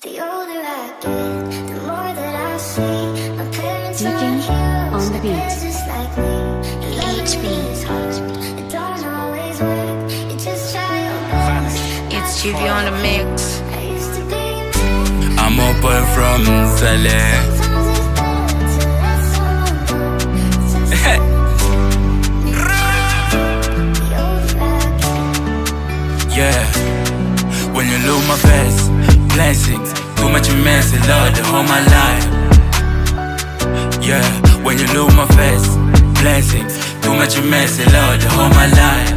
The older I get, the more that I see my parents aren't heroes, on the but beat. they're just like me. And loving me is hard, it don't always work. You just try your best. It's TV on the mix. I used to be mad. I'm open from Saleh. Sometimes it's better to let someone go. Since the older I get. Yeah, when you lose my face, blessings, too much messy, Lord, the whole my life. Yeah, when you lose my face, blessings, too much messy, Lord, the whole my life.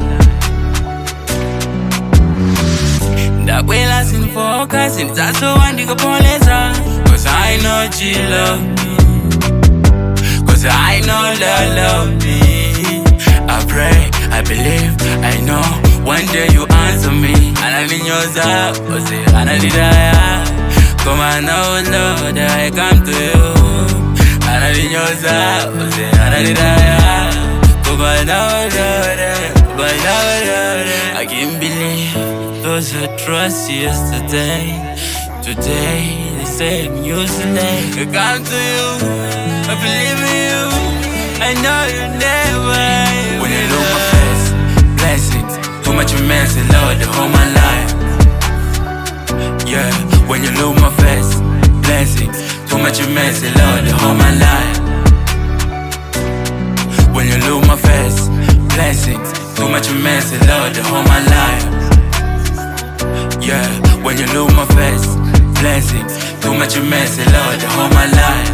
That way lasting focusing, that's the one you can cause I know you love me, cause I know Lord love me. I pray, I believe, I know one day you answer me. And I need your help, and I need that. Come on now, Lord, I come to you. And I need your help, and I need that. Come on now, Lord, come on now, Lord. I can't believe those who trust yesterday, today the same useless. I come to you, I believe in you. I know you never. When you look my face, blessings, too much messy, Lord, the whole my life. Yeah, when you look my face, blessings, too much messy, Lord, the whole my life. When you look my face, blessings, too much messy, Lord, the whole my life. Yeah, when you look my face, blessings, too much messy, Lord, the whole my life.